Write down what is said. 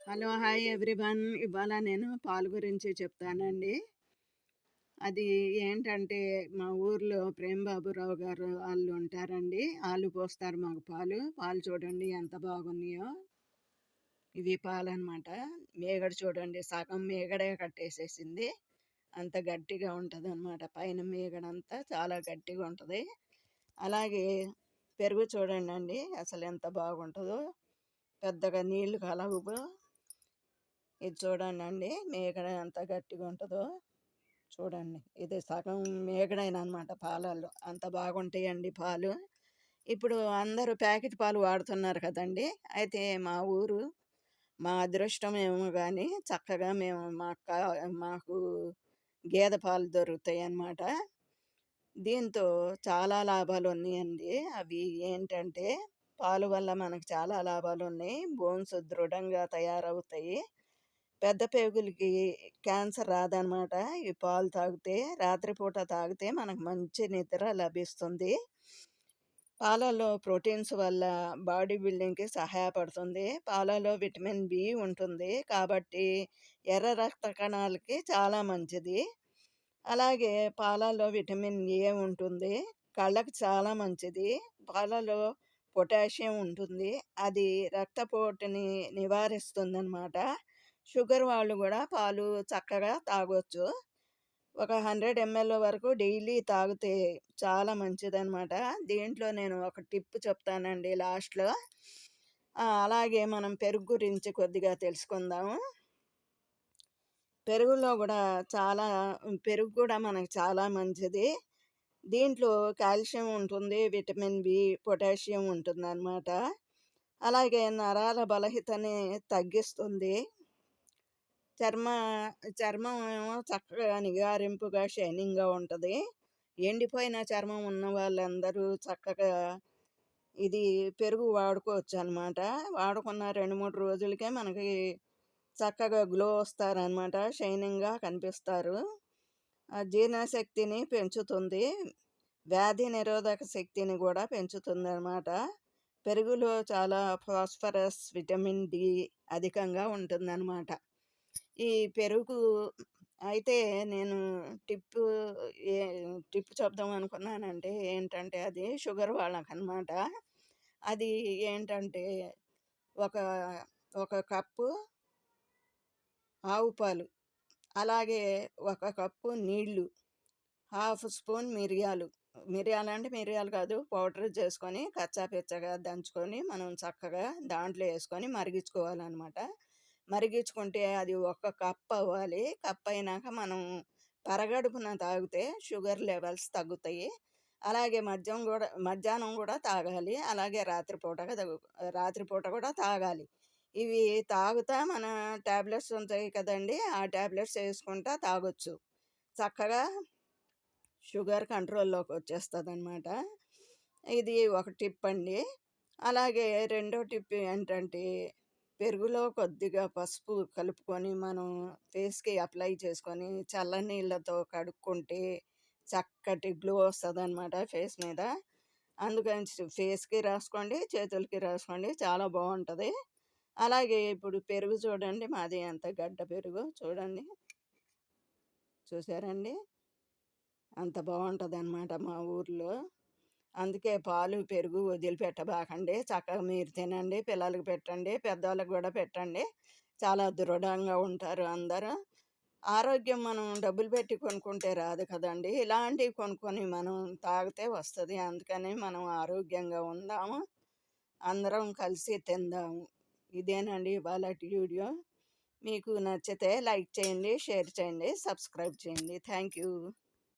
Hello! Hi everyone. ఇవాళ నేను పాలు గురించి చెప్తానండి. అది ఏంటంటే, మా ఊర్లో ప్రేమ్ బాబురావు గారు ఆళ్ళు ఉంటారండి. ఆళ్ళు పోస్తారు మాకు పాలు. పాలు చూడండి ఎంత బాగున్నాయో. ఇవి పాలనమాట. మీగడ చూడండి సగం మీగడే కట్టేసేసింది. అంత గట్టిగా ఉంటదనమాట. పైన మీగడంతా చాలా గట్టిగా ఉంటది. అలాగే పెరుగు చూడండండి అసలెంత బాగుంటదో. పెద్దగా నీళ్లు కలవవు. ఇది చూడండండి మీగడ ఎంత గట్టిగా ఉంటదో చూడండి. ఇది సగం మీగడేననమాట పాలల్లో. అంత బాగుంటాయండి పాలు. ఇప్పుడు అందరూ ప్యాకెట్ పాలు వాడుతున్నారు కదండీ! అయితే మా అదృష్టమేమో గానీ చక్కగా మేము మాకు గేదె పాలు దొరుకుతాయన్నమాట. దీంతో చాలా లాభాలున్నాయండి. అవి ఏంటంటే, పాలు వల్ల మనకు చాలా లాభాలున్నాయి. బోన్స్ దృఢంగా తయారవుతాయి. పెద్ద పేగులకి క్యాన్సర్ రాదనమాట. ఈ పాలు తాగితే, రాత్రిపూట తాగితే మనకు మంచి నిద్ర లభిస్తుంది. పాలల్లో ప్రోటీన్స్ వల్ల బాడీ బిల్డింగ్‌కి సహాయపడుతుంది. పాలలో విటమిన్ బి ఉంటుంది. కాబట్టి ఎర్ర రక్త కణాలకి చాలా మంచిది. అలాగే పాలల్లో విటమిన్ ఏ ఉంటుంది. కళ్ళకి చాలా మంచిది. పాలలో పొటాషియం ఉంటుంది. అది రక్తపోటుని నివారిస్తుందనమాట. షుగర్ వాళ్ళు గూడా పాలు చక్కగా తాగొచ్చు. ఒక 100 ఎంఎల్ వరకు డైలీ తాగితే చాలా మంచిదనమాట. దీంట్లో నేను ఒక టిప్ చెప్తానండి లాస్ట్‌లో. అలాగే మనం పెరుగు గురించి కొద్దిగా తెలుసుకుందాము. పెరుగులో గూడా పెరుగు గూడా మనకు చాలా మంచిది. దీంట్లో కాల్షియం ఉంటుంది, విటమిన్ బి, పొటాషియం ఉంటుందనమాట. అలాగే నరాల బలహీనతని తగ్గిస్తుంది. చర్మ చర్మం ఏమో చక్కగా నిగారింపుగా, షైనింగ్‌గా ఉంటది. ఎండిపోయిన చర్మం ఉన్న వాళ్ళందరూ చక్కగా ఇది పెరుగు వాడుకోవచ్చనమాట. వాడుకున్న 2, 3 రోజులకే మనకి చక్కగా గ్లో వస్తారనమాట. షైనింగ్‌గా కనిపిస్తారు. జీర్ణశక్తిని పెంచుతుంది. వ్యాధి నిరోధక శక్తిని గూడా పెంచుతుందనమాట. పెరుగులో చాలా ఫాస్ఫరస్, విటమిన్ డి అధికంగా ఉంటుందనమాట. ఈ పెరుగు అయితే నేను టిప్పు ఏ టిప్ చెప్దాం అనుకున్నానంటే ఏంటంటే, అది షుగర్ వాళ్ళకనమాట. అది ఏంటంటే, ఒక ఒక కప్పు ఆవు పాలు, అలాగే ఒక కప్పు నీళ్ళు, హాఫ్ స్పూన్ మిరియాలు. మిరియాలంటే మిరియాలు కాదు, పౌడర్ చేసుకొని కచ్చా పిచ్చగా దంచుకొని మనం చక్కగా దాంట్లో వేసుకొని మరిగించుకోవాలనమాట. మరిగించుకుంటే అది ఒక కప్ అవ్వాలి. కప్ అయినాక మనం పరగడుపున తాగితే షుగర్ లెవెల్స్ తగ్గుతాయి. అలాగే మధ్యాహ్నం గూడా తాగాలి. అలాగే రాత్రిపూట కూడా తాగాలి. ఇవి తాగుతా మన టాబ్లెట్స్ ఉంటాయి కదండీ! ఆ టాబ్లెట్స్ ఏసుకుంటా తాగొచ్చు. చక్కగా షుగర్ కంట్రోల్‌లోకి వచ్చేస్తదనమాట. ఇది ఒక టిప్ అండి. అలాగే రెండో టిప్ ఏంటంటే, పెరుగులో కొద్దిగా పసుపు కలుపుకొని మనం ఫేస్‌కి అప్లై చేసుకొని చల్లనీళ్ళతో కడుక్కుంటే చక్కటి గ్లో వస్తదనమాట ఫేస్ మీద. అందుకని ఫేస్‌కి రాసుకోండి, చేతులకి రాసుకోండి. చాలా బావుంటది. అలాగే ఇప్పుడు పెరుగు చూడండి మాది ఎంత గడ్డ పెరుగో చూడండి. చూసారండి? అంత బావుంటదనమాట మా ఊర్లో. అందుకే పాలు, పెరుగు వదిలిపెట్టబాకండి. చక్కగా మీరు తినండి, పిల్లలకి పెట్టండి, పెద్దోళ్ళకి గూడా పెట్టండి. చాలా దృఢంగా ఉంటారు అందరూ. ఆరోగ్యం మనం డబ్బులు పెట్టి కొనుక్కుంటే రాదు కదండీ! ఇలాంటివి కొనుక్కొని మనం తాగితే వస్తది. అందుకని మనం ఆరోగ్యంగా ఉందాము. అందరం కలిసి తిందాము. ఇదేనండి ఇవాళటి వీడియో. మీకు నచ్చితే లైక్ చేయండి, షేర్ చేయండి, సబ్స్క్రైబ్ చేయండి. Thank you.